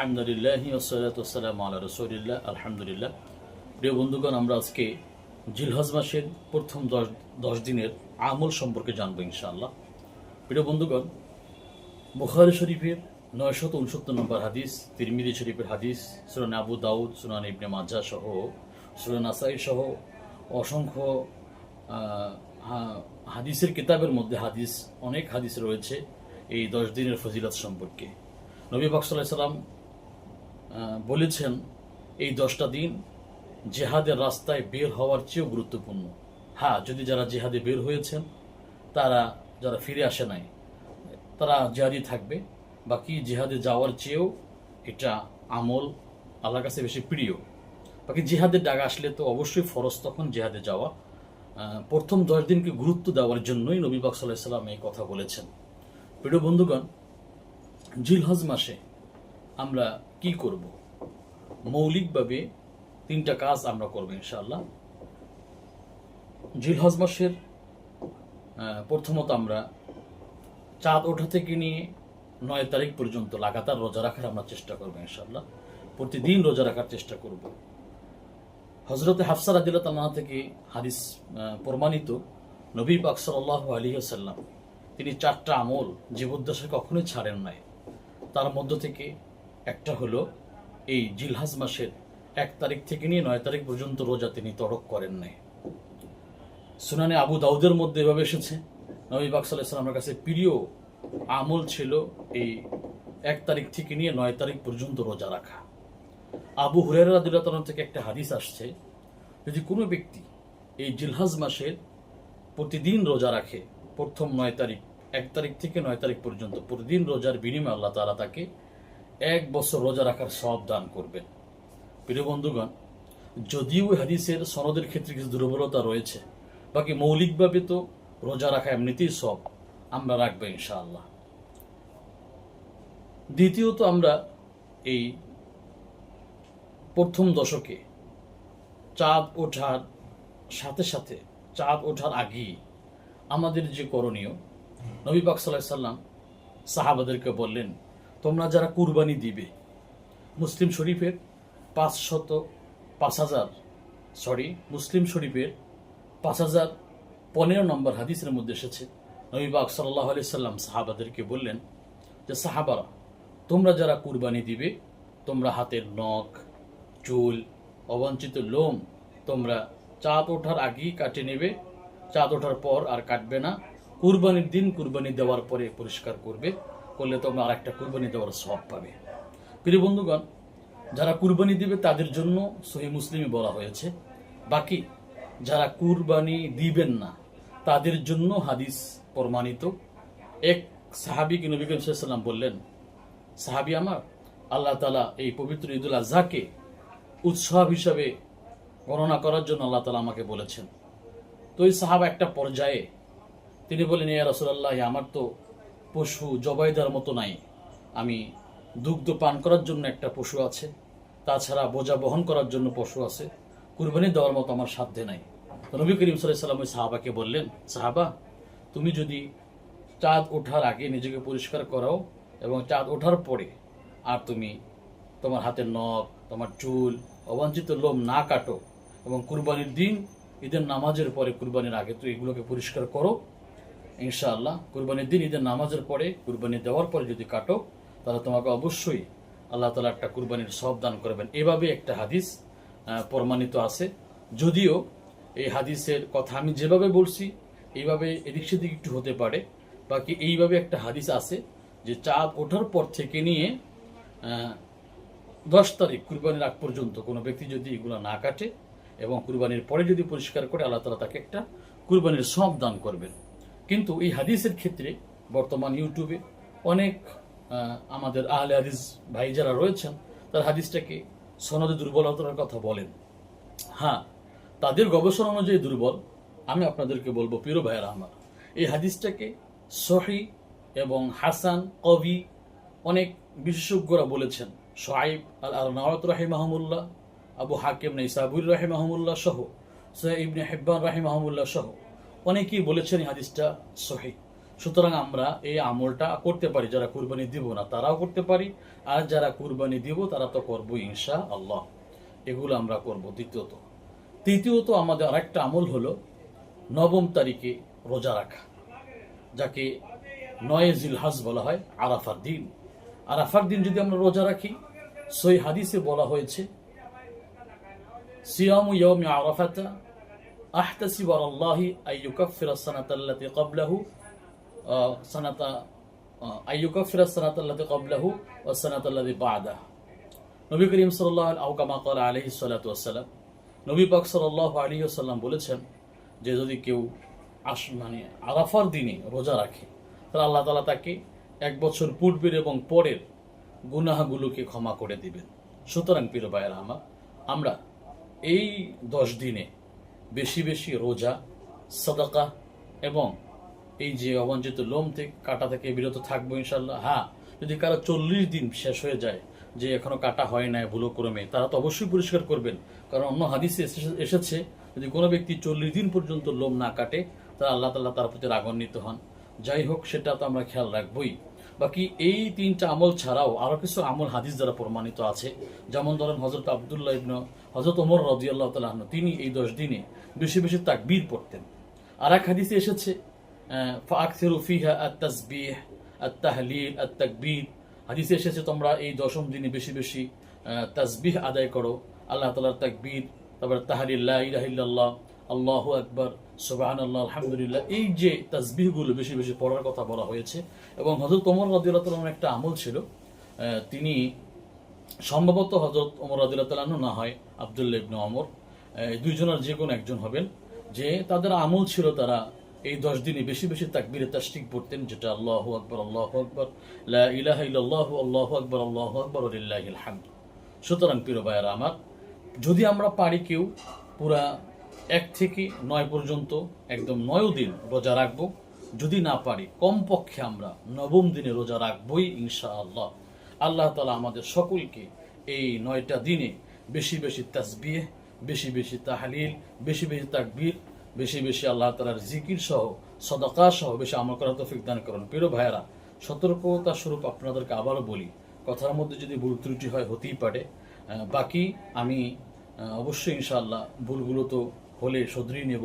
আলহামদুলিল্লাহ ওয়াসসালাতু ওয়াসসালামু আলা রাসূলিল্লাহ। আলহামদুলিল্লাহ। প্রিয় বন্ধুগণ, আমরা আজকে জিলহজ মাসের প্রথম 10 দিনের আমল সম্পর্কে জানবো ইনশাআল্লাহ। প্রিয় বন্ধুগণ, বুখারী শরীফের 969 নম্বর হাদিস, তিরমিজি শরীফের হাদিস, সুনান আবু দাউদ, সুনান ইবনে মাজাহ সহ, সুনান নাসাই সহ অসংখ্য হাদিসের কিতাবের মধ্যে অনেক হাদিস রয়েছে এই 10 দিনের ফজিলত সম্পর্কে। নবী পাক সাল্লাল্লাহু আলাইহি সাল্লাম বলেছেন, এই 10টা দিন জেহাদের রাস্তায় বের হওয়ার চেয়েও গুরুত্বপূর্ণ। হ্যাঁ, যদি যারা জেহাদে বের হয়েছেন, যারা ফিরে আসে নাই, তারা জেহাদি থাকবে। বাকি জেহাদে যাওয়ার চেয়েও এটা আমল আল্লাহর কাছে বেশি প্রিয়। বাকি জেহাদের ডাক আসলে তো অবশ্যই ফরজ তখন জেহাদে যাওয়া। প্রথম 10 দিনকে গুরুত্ব দেওয়ার জন্যই নবী পাক সাল্লাল্লাহু আলাইহি সাল্লাম এই কথা বলেছেন। প্রিয় বন্ধুগণ, জিলহজ মাসে আমরা কি করব? মৌলিকভাবে 3টা কাজ আমরা করব ইনশাআল্লাহ। জিলহজ মাসের প্রথমত আমরা চাঁদ ওঠা থেকে নিয়ে 9 তারিখ পর্যন্ত লাগাতার রোজা রাখার আমরা চেষ্টা করব ইনশাআল্লাহ। প্রতিদিন রোজা রাখার চেষ্টা করব। হযরতে হাফসা রাদিয়াল্লাহু আনহা থেকে হাদিস প্রমাণিত, নবী পাক সাল্লাল্লাহু আলাইহি ওয়াসাল্লাম তিনি 4টা আমল জীবদ্দশায় কখনোই ছাড়েন নাই। তার মধ্য থেকে একটা হলো এই জিলহজ মাসের 1 তারিখ থেকে নিয়ে 9 তারিখ পর্যন্ত রোজা তিনি তরক করেন নাই। সুনানে আবু দাউদের মধ্যে এভাবে এসেছে, নবী পাক সাল্লাল্লাহু আলাইহি ওয়াসাল্লামের কাছে প্রিয় আমল ছিল এই 1 তারিখ থেকে নিয়ে 9 তারিখ পর্যন্ত রোজা রাখা। আবু হুরায়রা রাদিয়াল্লাহু আনহু থেকে একটা হাদিস আসছে, যদি কোনো ব্যক্তি এই জিলহজ মাসের প্রতিদিন রোজা রাখে, প্রথম 9 তারিখ 1 তারিখ থেকে 9 তারিখ পর্যন্ত প্রতিদিন রোজার বিনিময়ে আল্লাহ তাআলা তাকে 1 বছর রোজা রাখার সওয়াব দান করবেন। প্রিয় বন্ধুগণ, যদিও হাদিসের সনদের ক্ষেত্রে কিছু দুর্বলতা রয়েছে, বাকি মৌলিকভাবে তো রোজা রাখা এমনিতেই সওয়াব, আমরা রাখবো ইনশাআল্লাহ। দ্বিতীয়ত, আমরা এই প্রথম দশকে চাঁদ ওঠার সাথে সাথে, চাঁদ ওঠার আগেই আমাদের যে করণীয়, নবী পাক সাল্লাল্লাহু আলাইহি সাল্লাম সাহাবাদেরকে বললেন, তোমরা যারা কুরবানি দিবে, মুসলিম শরীফের 5015 নম্বর হাদিসের মধ্যে এসেছে, নবী পাক সাল্লাল্লাহু আলাইহি সাল্লাম সাহাবাদেরকে বললেন যে, সাহাবারা, তোমরা যারা কুরবানি দিবে, তোমরা হাতের নখ, চুল, অবাঞ্ছিত লোম তোমরা চাঁদ ওঠার আগেই কাটে নেবে। চাঁদ ওঠার পর আর কাটবে না। কুরবানির দিন কুরবানি দেওয়ার পরে পরিষ্কার করলে তোমরা আর একটা কুরবানি দেওয়ার সওয়াব পাবে। প্রিয় বন্ধুগণ, যারা কুরবানি দিবে তাদের জন্য সহিহ মুসলিমে বলা হয়েছে। বাকি যারা কুরবানি দিবেন না তাদের জন্য হাদিস প্রমাণিত। এক সাহাবীকে নবী করিম সাল্লাল্লাহু আলাইহি ওয়াসাল্লাম বললেন, সাহাবী আমার, আল্লাহ তাআলা এই পবিত্র ঈদুল আযহাকে উৎসব হিসাবে গণনা করার জন্য আল্লাহ তাআলা আমাকে বলেছেন। তো এই সাহাবা একটা পর্যায়ে তিনি বলেন, ইয়া রাসূলুল্লাহ, আমার তো পশু জবাই দেওয়ার মতো নাই। আমি দুগ্ধ পান করার জন্য একটা পশু আছে, তাছাড়া বোঝা বহন করার জন্য পশু আছে, কুরবানি দেওয়ার মতো আমার সাধ্যে নাই। তো নবী করিম সাল্লাল্লাহু আলাইহি ওয়াসাল্লাম ওই সাহাবাকে বললেন, সাহাবা, তুমি যদি চাঁদ ওঠার আগে নিজেকে পরিষ্কার করাও এবং চাঁদ ওঠার পরে আর তুমি তোমার হাতের নখ, তোমার চুল, অবাঞ্ছিত লোম না কাটো এবং কুরবানির দিন, ঈদের নামাজের পরে, কুরবানির আগে তো এগুলোকে পরিষ্কার করো, ইনশাআল্লাহ কুরবানির দিন ঈদের নামাজের পরে, কুরবানি দেওয়ার পরে যদি কাটো, তাহলে তোমাকে অবশ্যই আল্লাহ তাআলা একটা কুরবানির সওয়াব দান করবেন। এভাবে একটা হাদিস প্রমাণিত আছে। যদিও এই হাদিসের কথা আমি যেভাবে বলছি এইভাবে এদিক সেদিক একটু হতে পারে, বাকি এইভাবে একটা হাদিস আছে যে চাঁদ ওঠার পর থেকে নিয়ে 10 তারিখ কুরবানির আগ পর্যন্ত কোনো ব্যক্তি যদি এগুলো না কাটে এবং কুরবানির পরে যদি পরিষ্কার করে, আল্লাহ তাআলা তাকে একটা কুরবানির সওয়াব দান করবেন। কিন্তু এই হাদিসের ক্ষেত্রে বর্তমান ইউটিউবে অনেক আমাদের আহলে হাদিস ভাই যারা রয়েছেন, তার হাদিসটাকে সনদে দুর্বলতার কথা বলেন। হ্যাঁ, তাদের গবেষণা অনুযায়ী দুর্বল। আমি আপনাদেরকে বলবো, প্রিয় ভাইয়েরা আমার, এই হাদিসটাকে সহিহ এবং হাসান, কবি অনেক বিশেষজ্ঞরা বলেছেন। শুআইব আল-আরনাউত রাহিমাহুল্লাহ, আবু হাকিম নাইসাবুরি রাহিমাহুল্লাহ সহ, সহিহ ইবনে হিব্বান রাহিমাহুল্লাহ সহ অনেকেই বলেছেন এই হাদিসটা সহিহ। সুতরাং আমরা এই আমলটা করতে পারি, যারা কুরবানি দিব না তারাও করতে পারি, আর যারা কুরবানি দিব তারা তো করবো ইনশা আল্লাহ। এগুলো আমরা করব। তৃতীয়ত আমাদের আরেকটা আমল হলো নবম তারিখে রোজা রাখা, যাকে 9 জিলহজ বলা হয়, আরাফার দিন। আরাফার দিন যদি আমরা রোজা রাখি, সহিহ হাদিসে বলা হয়েছে সিয়ামু ইয়াউমি আরাফাতা আহতাসিবু আলাল্লাহি আইয়ুকাফিরা সানাতাল্লাতী ক্বাবলাহু সানাতা আইয়ুকাফিরা সানাতাল্লাতী ক্বাবলাহু ওয়া সানাতাল্লাতী বা'দাহু। নবী করিম সাল্লাল্লাহু আও কামা ক্বালা আলাইহিস সালাতু ওয়াস সালাম, নবী পাক সাল্লাল্লাহু আলাইহি ওয়াসাল্লাম বলেছেন যে যদি কেউ আরাফার দিনে রোজা রাখে, তাহলে আল্লাহ তাআলা তাকে 1 বছর পূর্বের এবং পরের গুনাহগুলোকে ক্ষমা করে দিবেন। সুতরাং প্রিয় ভাইয়েরা আমার, আমরা এই 10 দিনে বেশি বেশি রোজা, সাদাকা এবং এই যে অবাঞ্ছিত লোম থেকে কাটা থেকে বিরত থাকবো ইনশাল্লাহ। হ্যাঁ, যদি কারো 40 দিন শেষ হয়ে যায় যে এখনো কাটা হয় নাই ভুলক্রমে, তারা তো অবশ্যই পরিষ্কার করবেন, কারণ অন্য হাদিসে এসেছে যদি কোনো ব্যক্তি 40 দিন পর্যন্ত লোম না কাটে তাহলে আল্লাহ তাআলা তার প্রতি রাগান্বিত হন। যাই হোক, সেটা তো আমরা খেয়াল রাখবই। বাকি এই 3টা আমল ছাড়াও আরো কিছু আমল হাদিস দ্বারা প্রমাণিত আছে, যেমন ধরেন হযরত ওমর রাদিয়াল্লাহু তাআলা আনহু, তিনি এই 10 দিনে বেশি বেশি তাকবীর পড়তেন। আর এক হাদিসে এসেছে ফাআকসিরু ফিহা আত-তাসবিহ আত-তাহলিল আত-তাকবীর। হাদিসে এসেছে তোমরা এই 10ম দিনে বেশি বেশি তাসবিহ আদায় করো, আল্লাহ তাআলার তাকবীর, তারপর তাহলিল লা ইলাহা ইল্লাল্লাহ, আল্লাহু আকবার, সুবহানাল্লাহ, আলহামদুলিল্লাহ, এই যে তাসবিহগুলো বেশি বেশি পড়ার কথা বলা হয়েছে। এবং হযরত ওমর রাদিয়াল্লাহু তাআলার একটা আমল ছিল, তিনি সম্ভবত হযরত ওমর রাদিয়াল্লাহু তাআলা না হয় আব্দুল্লাহ ইবনে ওমর, দুইজনের যে কোনো একজন হবেন, যে তাদের আমল ছিল তারা এই 10 দিনে বেশি বেশি তাকবীরে তাশরিক পড়তেন, যেটা আল্লাহু আকবার, লা ইলাহা ইল্লাল্লাহু, আল্লাহু আকবার, ওয়া লিল্লাহিল হামদ। সুতরাং প্রিয় ভাইয়েরা আমার, যদি আমরা পারি কেউ পুরা 1 থেকে 9 পর্যন্ত একদম 9 দিন রোজা রাখবো, যদি না পারি কমপক্ষে আমরা 9ম দিনে রোজা রাখবই ইনশাআল্লাহ। আল্লাহ তাআলা আমাদের সকলকে এই 9টা দিনে বেশি বেশি তাসবিহ, বেশি বেশি তাহলিল, বেশি বেশি তাকবীর, বেশি বেশি আল্লাহ তাআলার জিকির সহ সাদাকা সহ বেশি আমল করার তৌফিক দান করুন। প্রিয় ভাইয়েরা, সতর্কতা স্বরূপ আপনাদেরকে আবারও বলি, কথার মধ্যে যদি ভুল ত্রুটি হয় হতেই পারে, বাকি আমি অবশ্যই ইনশাআল্লাহ ভুলগুলো তো হলে শুধরিয়ে নেব।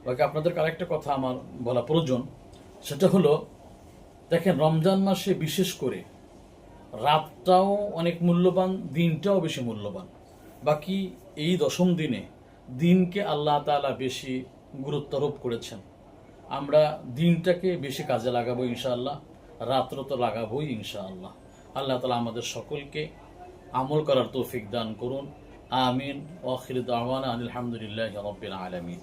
বাকি আপনাদেরকে আরেকটা কথা আমার বলা প্রয়োজন, সেটা হলো দেখেন, রমজান মাসে বিশেষ করে রাতটাও অনেক মূল্যবান, দিনটাও বেশি মূল্যবান। বাকি এই 10ম দিনে দিনকে আল্লাহ তাআলা বেশি গুরুত্বারোপ করেছেন। আমরা দিনটাকে বেশি কাজে লাগাবো ইনশাআল্লাহ, রাত্র তো লাগাবোই ইনশাআল্লাহ। আল্লাহ তাআলা আমাদের সকলকে আমল করার তৌফিক দান করুন। আমিন। ওয়া আখিরু দাওয়ানা আলহামদুলিল্লাহি রাব্বিল আলামিন।